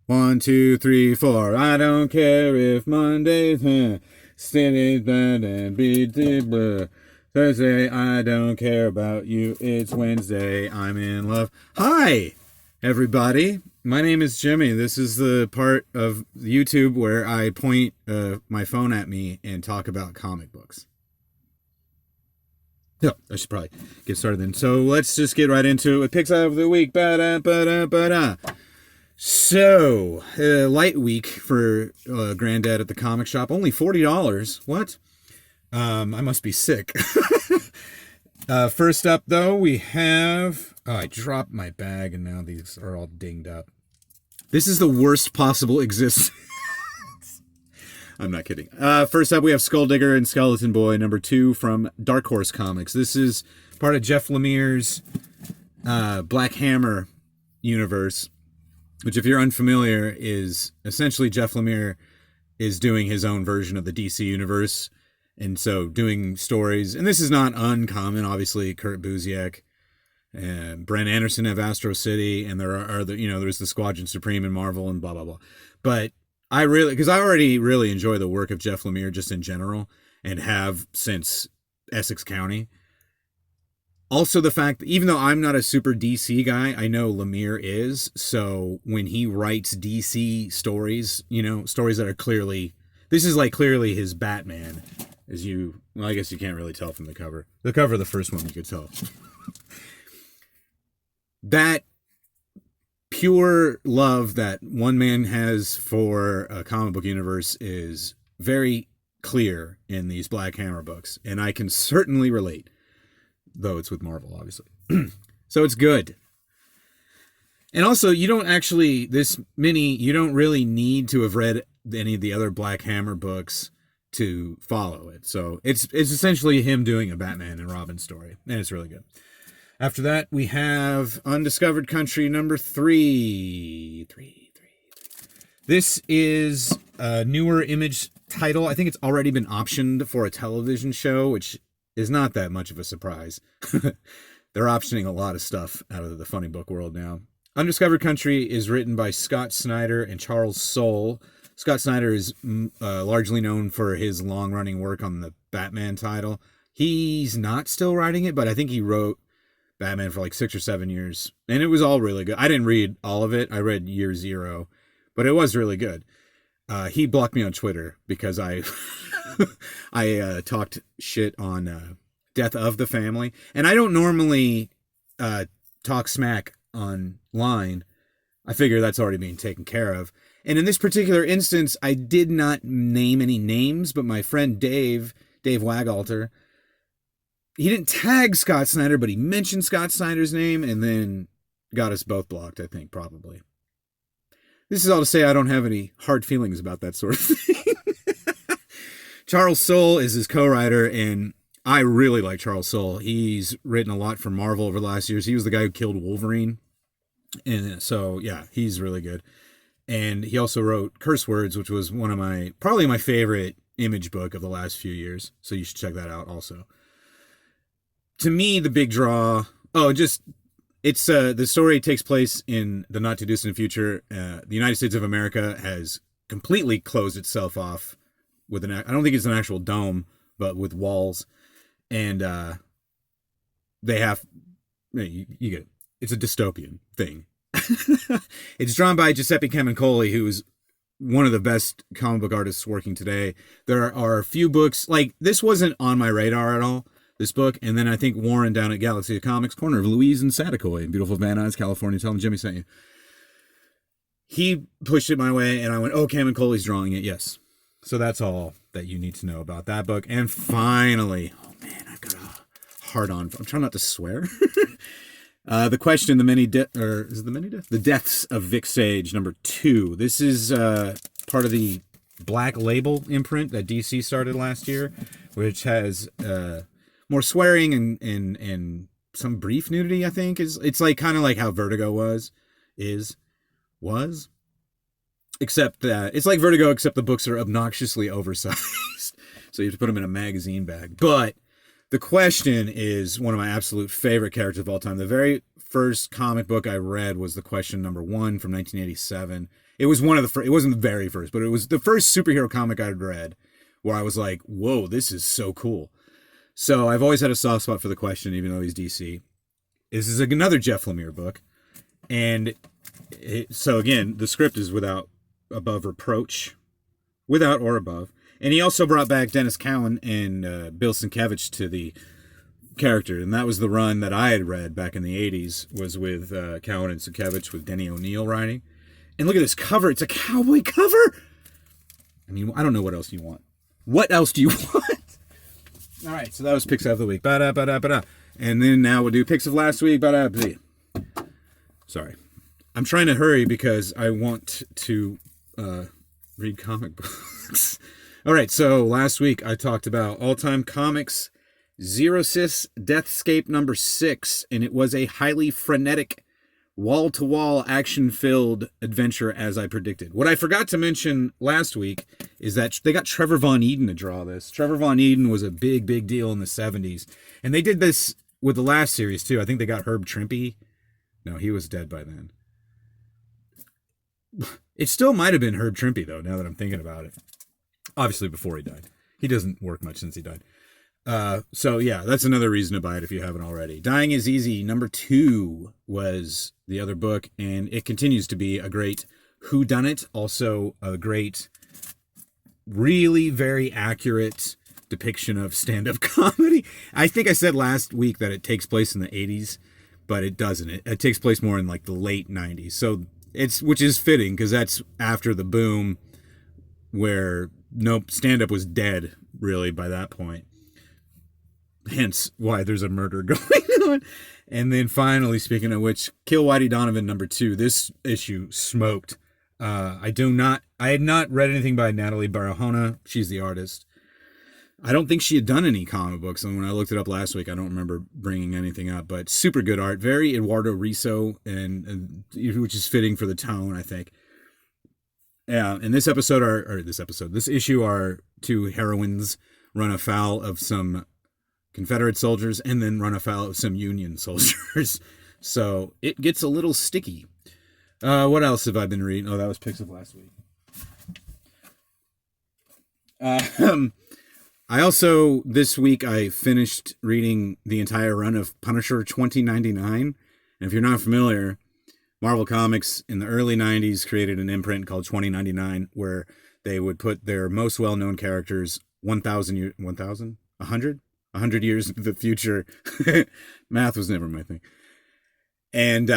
1, 2, 3, 4. I don't care if Monday's steady bad and beat the Thursday. I don't care about you. It's Wednesday. I'm in love. Hi, everybody. My name is Jimmy. This is the part of YouTube where I point my phone at me and talk about comic books. Yeah, I should probably get started then. So let's just get right into it with Picks of the Week. Ba-da, ba-da, ba-da. So, light week for Granddad at the comic shop. Only $40. What? I must be sick. First up, though, we have... Oh, I dropped my bag, and now these are all dinged up. This is the worst possible existence. I'm not kidding. First up, we have Skulldigger and Skeleton Boy, number 2 from Dark Horse Comics. This is part of Jeff Lemire's Black Hammer universe, which, if you're unfamiliar, is essentially Jeff Lemire is doing his own version of the DC universe. And so doing stories, and this is not uncommon, obviously. Kurt Busiek and Brent Anderson have Astro City, and there are other, there's the Squadron Supreme in Marvel and blah, blah, blah. But because I already really enjoy the work of Jeff Lemire just in general, and have since Essex County. Also, the fact that even though I'm not a super DC guy, I know Lemire is. So when he writes DC stories, stories that are clearly, this is like clearly his Batman. I guess you can't really tell from the cover. The cover of the first one, you could tell. That pure love that one man has for a comic book universe is very clear in these Black Hammer books. And I can certainly relate. Though it's with Marvel, obviously. So it's good. And also, you don't really need to have read any of the other Black Hammer books to follow it. So it's essentially him doing a Batman and Robin story. And it's really good. After that, we have Undiscovered Country number 3. This is a newer Image title. I think it's already been optioned for a television show, which is not that much of a surprise. They're optioning a lot of stuff out of the funny book world now. Undiscovered Country is written by Scott Snyder and Charles Soule. Scott Snyder is largely known for his long-running work on the Batman title. He's not still writing it, but I think he wrote Batman for like 6 or 7 years. And it was all really good. I didn't read all of it. I read year 0, but it was really good. He blocked me on Twitter because I talked shit on Death of the Family. And I don't normally talk smack online. I figure that's already being taken care of. And in this particular instance, I did not name any names, but my friend Dave Wagalter, he didn't tag Scott Snyder, but he mentioned Scott Snyder's name and then got us both blocked, I think, probably. This is all to say I don't have any hard feelings about that sort of thing. Charles Soule is his co-writer, and I really like Charles Soule. He's written a lot for Marvel over the last years. He was the guy who killed Wolverine. And so, yeah, he's really good. And he also wrote Curse Words, which was probably my favorite Image book of the last few years. So you should check that out also. To me, the big draw... It's the story takes place in the not too distant future. The United States of America has completely closed itself off with I don't think it's an actual dome, but with walls, and they have you get it. It's a dystopian thing. It's drawn by Giuseppe Camuncoli, who is one of the best comic book artists working today. There are a few books like this wasn't on my radar at all. This book, and then I think Warren down at Galaxy of Comics, corner of Louise and Saticoy in beautiful Van Nuys, California. Tell him Jimmy sent you. He pushed it my way, and I went, oh, Camuncoli's drawing it, yes. So that's all that you need to know about that book. And finally, oh man, I've got a hard on. I'm trying not to swear. The Question, The Deaths of Vic Sage, number 2. This is part of the Black Label imprint that DC started last year, which has... more swearing and some brief nudity, I think. It's like kind of like how Vertigo was. Except that it's like Vertigo, except the books are obnoxiously oversized. So you have to put them in a magazine bag. But The Question is one of my absolute favorite characters of all time. The very first comic book I read was The Question #1 from 1987. It was one of the first, it wasn't the very first, but it was the first superhero comic I'd read where I was like, whoa, this is so cool. So I've always had a soft spot for The Question, even though he's DC. This is another Jeff Lemire book. And so again, the script is without above reproach, without or above. And he also brought back Dennis Cowan and Bill Sienkiewicz to the character. And that was the run that I had read back in the 80s, was with Cowan and Sienkiewicz with Denny O'Neil writing. And look at this cover. It's a cowboy cover. I mean, I don't know what else you want. What else do you want? All right, so that was Picks of the Week. Ba-da, ba-da, ba-da. And then now we'll do Picks of Last Week. Ba-da, ba-da. Sorry. I'm trying to hurry because I want to read comic books. All right, so last week I talked about all-time comics, Zero Sys Deathscape #6, and it was a highly frenetic, wall-to-wall, action-filled adventure as I predicted. What I forgot to mention last week is that they got Trevor Von Eden to draw this. Trevor Von Eden was a big, big deal in the 70s, and they did this with the last series too. I think they got Herb Trimpe. No, he was dead by then. It still might have been Herb Trimpe, though, now that I'm thinking about it. Obviously, before he died. He doesn't work much since he died. So, yeah, that's another reason to buy it if you haven't already. Dying is Easy, #2 was the other book, and it continues to be a great whodunit, also a great, really very accurate depiction of stand-up comedy. I think I said last week that it takes place in the 80s, but it doesn't. It takes place more in like the late 90s. So which is fitting because that's after the boom where stand-up was dead really by that point. Hence why there's a murder going on. And then finally, speaking of which, Kill Whitey Donovan #2. This issue smoked. I had not read anything by Natalie Barahona. She's the artist. I don't think she had done any comic books, and when I looked it up last week, I don't remember bringing anything up, but super good art, very Eduardo Riso, and which is fitting for the tone, I think. Yeah, and this issue, our two heroines run afoul of some Confederate soldiers and then run afoul of some Union soldiers. So it gets a little sticky. What else have I been reading? Oh, that was Picks of last week. I also, this week, I finished reading the entire run of Punisher 2099. And if you're not familiar, Marvel Comics in the early 90s created an imprint called 2099 where they would put their most well-known characters 100 years into the future. Math was never my thing. And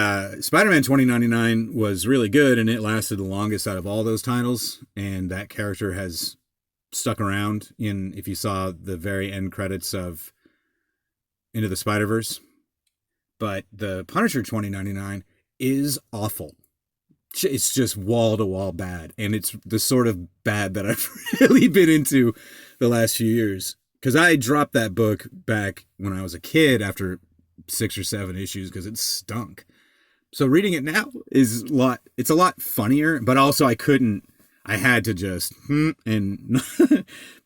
Spider-Man 2099 was really good, and it lasted the longest out of all those titles. And that character has stuck around if you saw the very end credits of Into the Spider-Verse. But the Punisher 2099 is awful. It's just wall-to-wall bad. And it's the sort of bad that I've really been into the last few years. Because I dropped that book back when I was a kid after 6 or 7 issues because it stunk. So reading it now is it's a lot funnier, but also I had to just and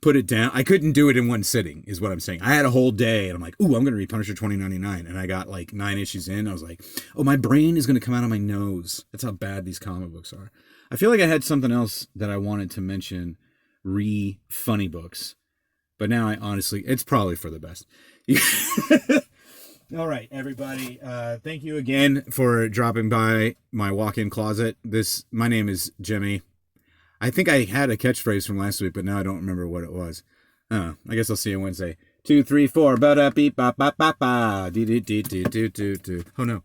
put it down. I couldn't do it in one sitting, is what I'm saying. I had a whole day, and I'm like, ooh, I'm going to read Punisher 2099. And I got like 9 issues in. I was like, oh, my brain is going to come out of my nose. That's how bad these comic books are. I feel like I had something else that I wanted to mention, funny books. But now it's probably for the best. All right, everybody. Thank you again for dropping by my walk-in closet. My name is Jimmy. I think I had a catchphrase from last week, but now I don't remember what it was. I guess I'll see you Wednesday. 2, 3, 4. Ba da beep ba ba ba ba. Do do do do do do. Oh no.